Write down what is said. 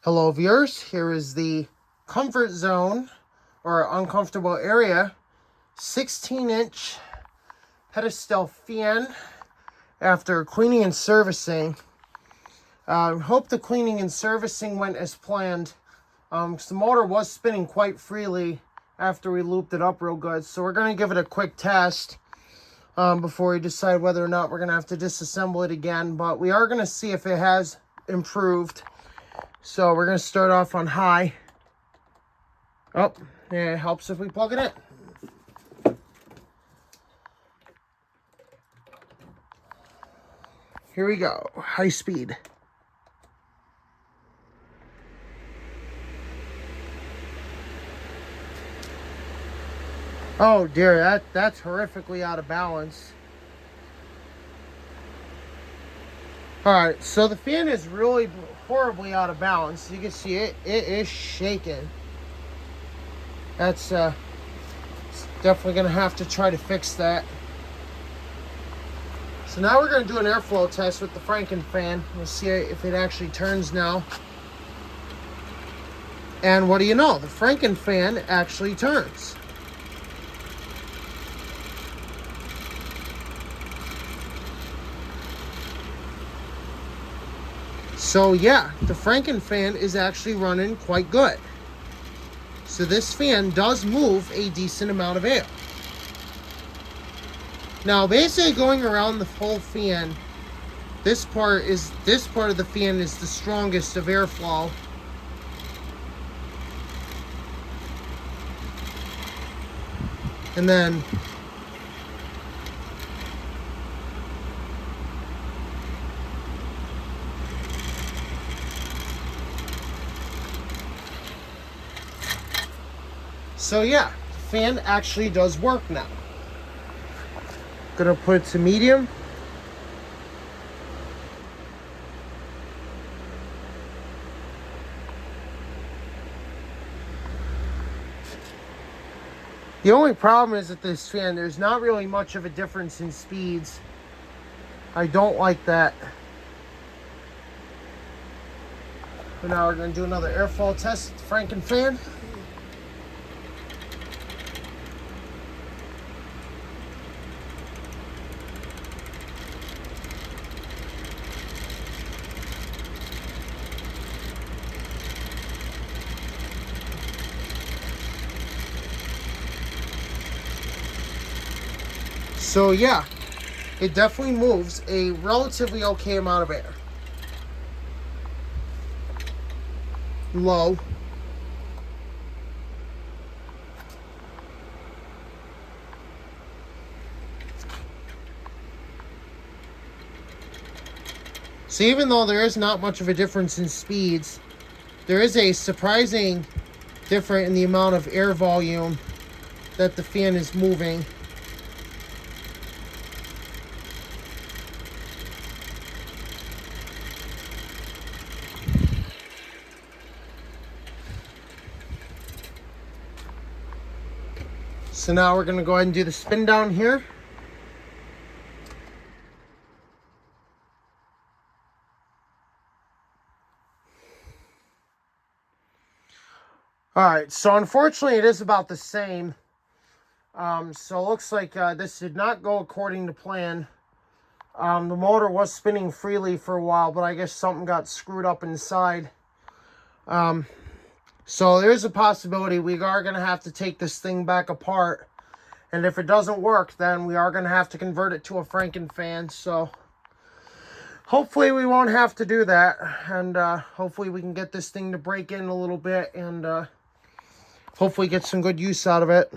Hello viewers, here is the comfort zone or uncomfortable area 16-inch Pedestal fan after cleaning and servicing. Hope the cleaning and servicing went as planned, because the motor was spinning quite freely after we looped it up real good. So we're going to give it a quick test before we decide whether or not we're going to have to disassemble it again. But we are going to see if it has improved. So we're going to start off on high. Oh, yeah, it helps if we plug it in. Here we go, high speed. Oh dear, that's horrifically out of balance. Alright, so the fan is really horribly out of balance. You can see it is shaking. That's definitely going to have to try to fix that. So now we're going to do an airflow test with the Franken fan. We'll see if it actually turns now. And what do you know? The Franken fan actually turns. So yeah, the Franken fan is actually running quite good. So this fan does move a decent amount of air. Now basically going around the whole fan, this part of the fan is the strongest of airflow. And then so yeah, the fan actually does work now. Gonna put it to medium. The only problem is that this fan, there's not really much of a difference in speeds. I don't like that. But now we're gonna do another airflow test with the Franken fan. So yeah, it definitely moves a relatively okay amount of air. Low. So even though there is not much of a difference in speeds, there is a surprising difference in the amount of air volume that the fan is moving. So now we're going to go ahead and do the spin down here. Alright, so unfortunately it is about the same. So it looks like this did not go according to plan. The motor was spinning freely for a while, but I guess something got screwed up inside. So there's a possibility we are going to have to take this thing back apart. And if it doesn't work, then we are going to have to convert it to a Franken fan. So hopefully we won't have to do that. And hopefully we can get this thing to break in a little bit and hopefully get some good use out of it.